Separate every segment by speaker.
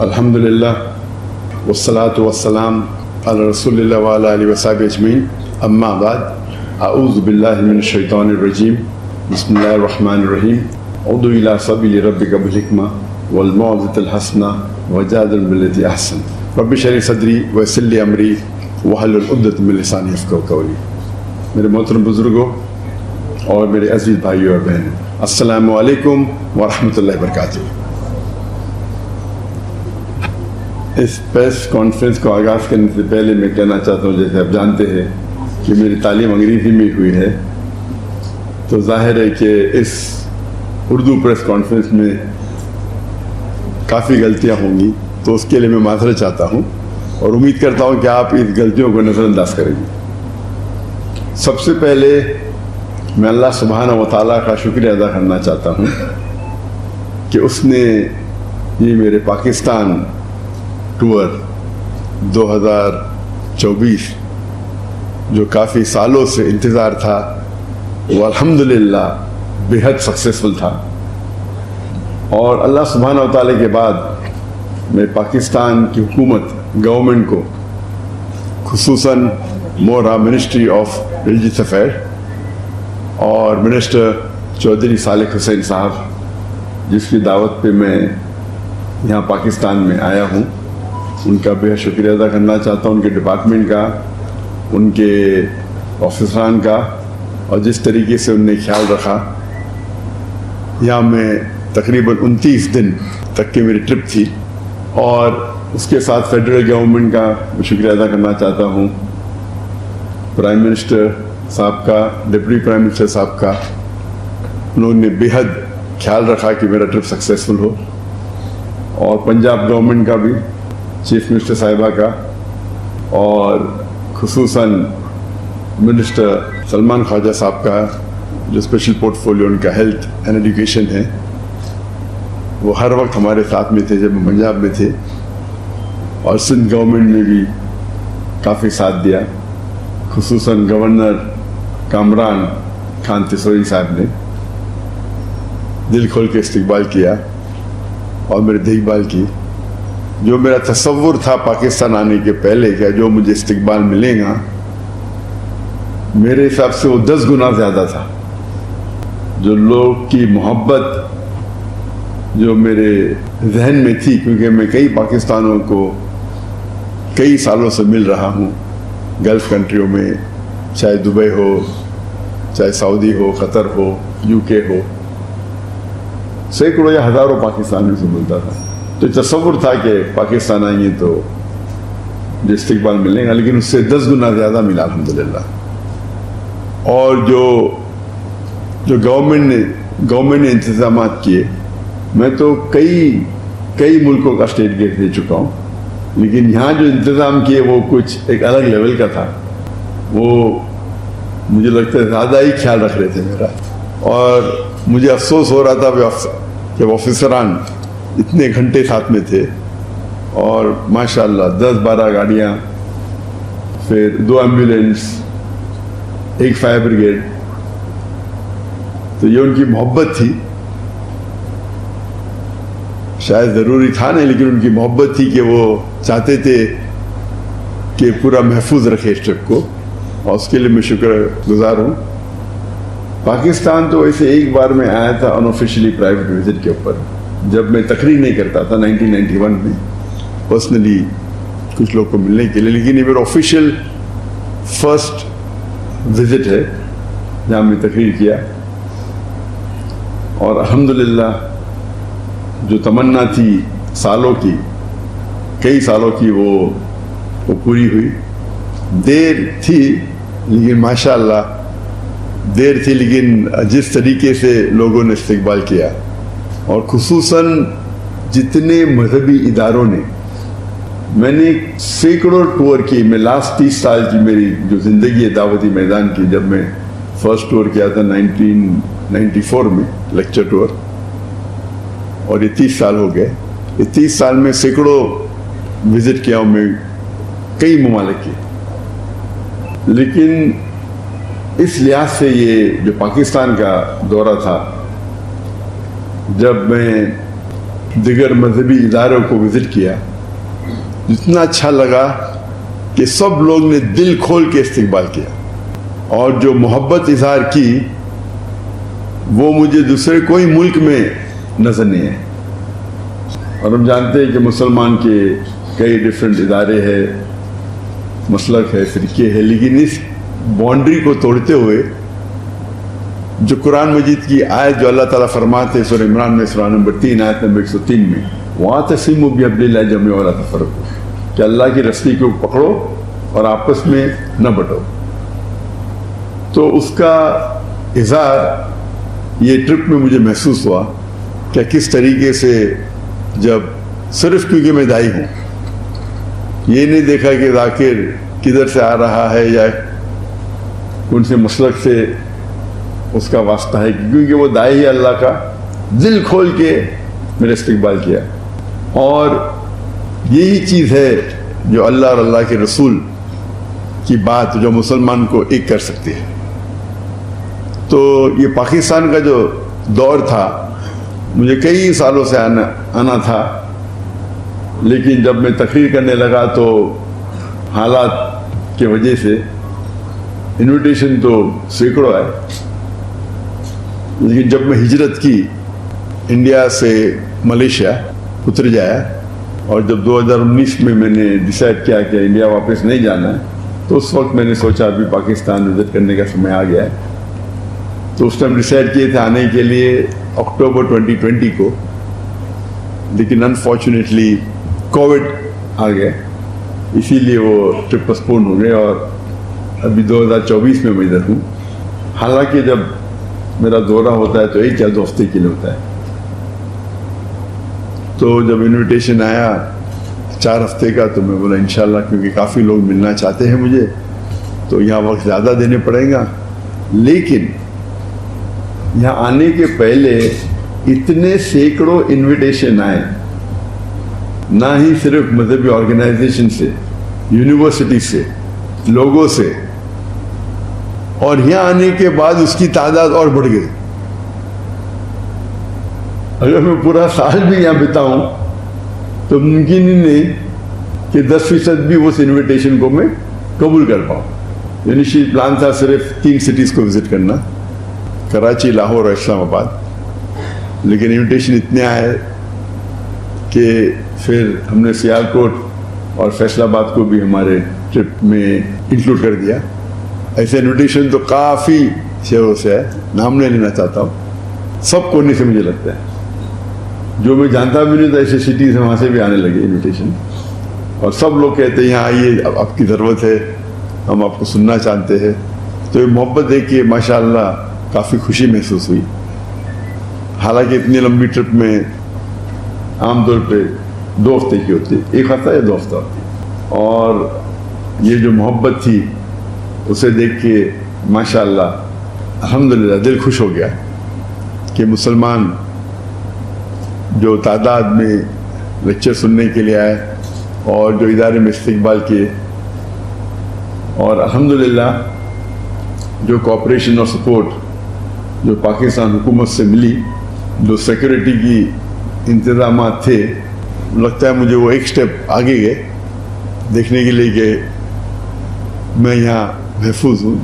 Speaker 1: الحمدللہ والصلاة والسلام علی رسول اللہ وعلی آلہ وصحبہ اجمعین، اما بعد، اعوذ باللہ من الشیطان الرجیم، بسم اللہ الرحمن الرحیم، ادع الی سبیل ربک بالحکمہ والموعظۃ الحسنہ وجادل باللتی احسن، رب اشرح لی صدری ویسر لی امری واحلل عقدۃ من لسانی یفقہوا قولی۔ میرے محترم بزرگوں اور میرے عزیز بھائیوں اور بہنوں، السلام علیکم ورحمۃ اللہ وبرکاتہ۔ اس پریس کانفرنس کو آغاز کرنے سے پہلے میں کہنا چاہتا ہوں، جیسے آپ جانتے ہیں کہ میری تعلیم انگریزی میں ہوئی ہے، تو ظاہر ہے کہ اس اردو پریس کانفرنس میں کافی غلطیاں ہوں گی، تو اس کے لیے میں معذرت چاہتا ہوں اور امید کرتا ہوں کہ آپ اس غلطیوں کو نظر انداز کریں گے۔ سب سے پہلے میں اللہ سبحانہ و تعالیٰ کا شکریہ ادا کرنا چاہتا ہوں کہ اس نے یہ میرے پاکستان ٹور 2024 جو کافی سالوں سے انتظار تھا، وہ الحمدللہ بے حد سکسیسفل تھا، اور اللہ سبحانہ و تعالیٰ کے بعد میں پاکستان کی حکومت گورنمنٹ کو، خصوصاً مورا منسٹری آف ریلیجیس افیئر اور منسٹر چودھری صالح حسین صاحب، جس کی دعوت پہ میں یہاں پاکستان میں آیا ہوں، ان کا بے حد شکریہ ادا کرنا چاہتا ہوں، ان کے ڈپارٹمنٹ کا، ان کے آفیسران کا، اور جس طریقے سے ان نے خیال رکھا۔ یہاں میں تقریباً 29 دن تک کی میری ٹرپ تھی، اور اس کے ساتھ فیڈرل گورنمنٹ کا شکریہ ادا کرنا چاہتا ہوں، پرائم منسٹر صاحب کا، ڈپٹی پرائم منسٹر صاحب کا۔ انہوں نے بے حد خیال رکھا کہ میرا ٹرپ سکسیسفل ہو، اور پنجاب گورنمنٹ کا بھی، چیف منسٹر صاحبہ کا، اور خصوصاً منسٹر سلمان خواجہ صاحب کا، جو اسپیشل پورٹ فولیو ان کا ہیلتھ اینڈ ایجوکیشن ہے۔ وہ ہر وقت ہمارے ساتھ میں تھے جب ہم پنجاب میں تھے، اور سندھ گورنمنٹ نے بھی کافی ساتھ دیا، خصوصاً گورنر کامران خان تسوری صاحب نے دل کھول کے استقبال کیا اور میری دیکھ بھال کی۔ جو میرا تصور تھا پاکستان آنے کے پہلے کہ جو مجھے استقبال ملے گا، میرے حساب سے وہ 10 گنا زیادہ تھا۔ جو لوگ کی محبت جو میرے ذہن میں تھی، کیونکہ میں کئی پاکستانوں کو کئی سالوں سے مل رہا ہوں، گلف کنٹریوں میں، چاہے دبئی ہو، چاہے سعودی ہو، قطر ہو، UK ہو، سینکڑوں یا ہزاروں پاکستانیوں سے ملتا تھا۔ تو تصور تھا کہ پاکستان آئیں گے تو جو استقبال ملے گا، لیکن اس سے 10 گنا زیادہ ملا الحمدللہ۔ اور جو گورنمنٹ نے انتظامات کیے، میں تو کئی ملکوں کا اسٹیٹ گیٹ دے چکا ہوں، لیکن یہاں جو انتظام کیے وہ کچھ ایک الگ لیول کا تھا۔ وہ مجھے لگتا ہے زیادہ ہی خیال رکھ رہے تھے میرا، اور مجھے افسوس ہو رہا تھا کہ آفیسران اتنے گھنٹے ساتھ میں تھے، اور ماشاءاللہ 10-12 گاڑیاں، پھر 2 ایمبولینس، 1 فائر بریگیڈ۔ تو یہ ان کی محبت تھی، شاید ضروری تھا نہیں، لیکن ان کی محبت تھی کہ وہ چاہتے تھے کہ پورا محفوظ رکھے اس ٹرپ کو، اور اس کے لیے میں شکر گزار ہوں۔ پاکستان تو ویسے ایک بار میں آیا تھا انآفیشلی پرائیویٹ وزٹ کے اوپر، جب میں تقریر نہیں کرتا تھا 1991 میں، پرسنلی کچھ لوگ کو ملنے کے لیے، لیکن یہ میرا آفیشیل فرسٹ وزٹ ہے جہاں میں تقریر کیا، اور الحمدللہ جو تمنا تھی کئی سالوں کی وہ پوری ہوئی۔ دیر تھی لیکن ماشاءاللہ دیر تھی، لیکن جس طریقے سے لوگوں نے استقبال کیا، اور خصوصاً جتنے مذہبی اداروں نے، میں نے سینکڑوں ٹور کی، میں لاسٹ 30 سال کی میری جو زندگی ہے دعوتی میدان کی، جب میں فرسٹ ٹور کیا تھا 1994 میں، لیکچر ٹور، اور یہ 30 سال ہو گئے۔ یہ 30 سال میں سینکڑوں وزٹ کیا ہوں میں، کئی ممالک کی، لیکن اس لحاظ سے یہ جو پاکستان کا دورہ تھا، جب میں دیگر مذہبی اداروں کو وزٹ کیا، اتنا اچھا لگا کہ سب لوگ نے دل کھول کے استقبال کیا، اور جو محبت اظہار کی وہ مجھے دوسرے کوئی ملک میں نظر نہیں ہے۔ اور ہم جانتے ہیں کہ مسلمان کے کئی ڈفرینٹ ادارے ہیں، مسلک ہے، فرقے ہے، لیکن اس باؤنڈری کو توڑتے ہوئے جو قرآن مجید کی آیت جو اللہ تعالیٰ فرماتے ہیں سورہ عمران میں سورہ نمبر 3 آیت نمبر 103 میں، وَاعْتَصِمُوا بِحَبْلِ اللَّهِ جَمِيعًا وَلَا تَفَرَّقُوا، کہ اللہ کی رسی کو پکڑو اور آپس میں نہ بٹو۔ تو اس کا اظہار یہ ٹرپ میں مجھے محسوس ہوا کہ کس طریقے سے، جب صرف کیونکہ میں دائی ہوں، یہ نہیں دیکھا کہ ذاکر کدھر سے آ رہا ہے یا کون سے مسلک سے اس کا واسطہ ہے، کیونکہ وہ دائی ہے اللہ کا، دل کھول کے میرا استقبال کیا۔ اور یہی چیز ہے جو اللہ اور اللہ کے رسول کی بات جو مسلمان کو ایک کر سکتی ہے۔ تو یہ پاکستان کا جو دور تھا، مجھے کئی سالوں سے آنا تھا، لیکن جب میں تقریر کرنے لگا تو حالات کی وجہ سے انویٹیشن تو سینکڑوں آئے، لیکن جب میں ہجرت کی انڈیا سے ملیشیا اتر جایا، اور جب 2019 میں نے ڈیسائیڈ کیا کہ انڈیا واپس نہیں جانا ہے، تو اس وقت میں نے سوچا ابھی پاکستان وزٹ کرنے کا سمے آ گیا ہے۔ تو اس ٹائم ڈیسائیڈ کیے تھے آنے کے لیے اکتوبر 2020 کو، لیکن انفارچونیٹلی کووڈ آ گیا، اسی لیے وہ ٹرپ پسپون ہو گئے، اور ابھی 2024 میں ادھر ہوں۔ حالانکہ جب میرا دورہ ہوتا ہے تو 1 یا 2 ہفتے کے لیے ہوتا ہے، تو جب انویٹیشن آیا 4 ہفتے کا تو میں بولا انشاءاللہ، کیونکہ کافی لوگ ملنا چاہتے ہیں مجھے، تو یہاں وقت زیادہ دینے پڑیں گا۔ لیکن یہاں آنے کے پہلے اتنے سینکڑوں انویٹیشن آئے، نہ ہی صرف مذہبی آرگنائزیشن سے، یونیورسٹی سے، لوگوں سے، اور یہاں آنے کے بعد اس کی تعداد اور بڑھ گئی۔ اگر میں پورا سال بھی یہاں بتاؤں تو ممکن ہی نہیں کہ 10% بھی اس انویٹیشن کو میں قبول کر پاؤں۔ انیشیل پلان تھا صرف 3 سٹیز کو وزٹ کرنا، کراچی، لاہور اور اسلام آباد، لیکن انویٹیشن اتنے آئے کہ پھر ہم نے سیالکوٹ اور فیصل آباد کو بھی ہمارے ٹرپ میں انکلوڈ کر دیا۔ ایسے انویٹیشن تو کافی شہروں سے ہے، نام نہیں لینا چاہتا ہوں، سب کونے سے مجھے لگتا ہے، جو میں جانتا بھی نہیں تھا ایسے سٹیز ہیں وہاں سے بھی آنے لگے انویٹیشن، اور سب لوگ کہتے ہیں یہاں آئیے، اب آپ کی ضرورت ہے، ہم آپ کو سننا چاہتے ہیں۔ تو یہ محبت دیکھ کے ماشاءاللہ کافی خوشی محسوس ہوئی۔ حالانکہ اتنی لمبی ٹرپ میں عام طور پہ 2 ہفتے کی ہوتی ہے، 1 ہفتہ یا 2 ہفتہ ہوتی ہے، اور یہ جو محبت تھی اسے دیکھ کے ماشاءاللہ الحمدللہ دل خوش ہو گیا کہ مسلمان جو تعداد میں لیکچر سننے کے لیے آئے اور جو ادارے میں استقبال کیے، اور الحمدللہ جو کوآپریشن اور سپورٹ جو پاکستان حکومت سے ملی، جو سیکورٹی کی انتظامات تھے، لگتا ہے مجھے وہ ایک سٹیپ آگے گئے دیکھنے کے لیے کہ میں یہاں محفوظ ہوں۔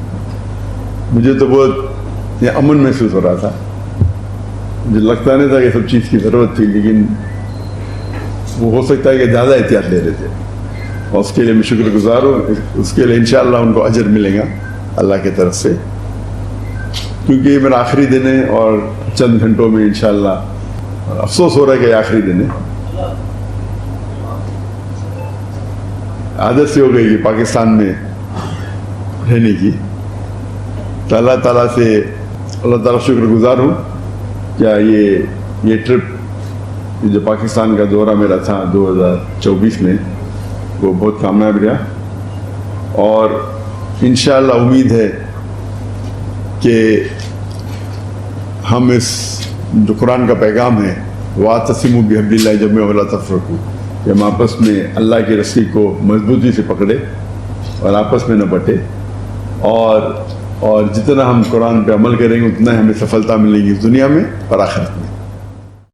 Speaker 1: مجھے تو بہت یہ امن محسوس ہو رہا تھا، مجھے لگتا نہیں تھا کہ سب چیز کی ضرورت تھی، لیکن وہ ہو سکتا ہے کہ زیادہ احتیاط لے رہے تھے، اور اس کے لیے میں شکر گزار ہوں۔ اس کے لیے انشاءاللہ ان کو اجر ملے گا اللہ کی طرف سے، کیونکہ یہ میرا آخری دن ہے، اور چند گھنٹوں میں انشاءاللہ افسوس ہو رہا ہے کہ یہ آخری دن ہے۔ عادت سے ہو گئی کہ پاکستان میں رہنے کی، تو اللہ تعالیٰ سے اللہ تعالیٰ شکر گزار ہوں کیا یہ ٹرپ جو پاکستان کا دورہ میرا تھا 2024 میں وہ بہت کامیاب رہا، اور انشاءاللہ امید ہے کہ ہم اس جو قرآن کا پیغام ہے وَاعْتَصِمُوا بِحَبْلِ اللَّهِ جَمِيعًا وَلَا تَفَرَّقُوا، کہ ہم آپس میں اللہ کی رسی کو مضبوطی سے پکڑے اور آپس میں نہ بٹے، اور جتنا ہم قرآن پہ عمل کریں گے اتنا ہمیں سفلتا ملے گی اس دنیا میں اور آخرت میں۔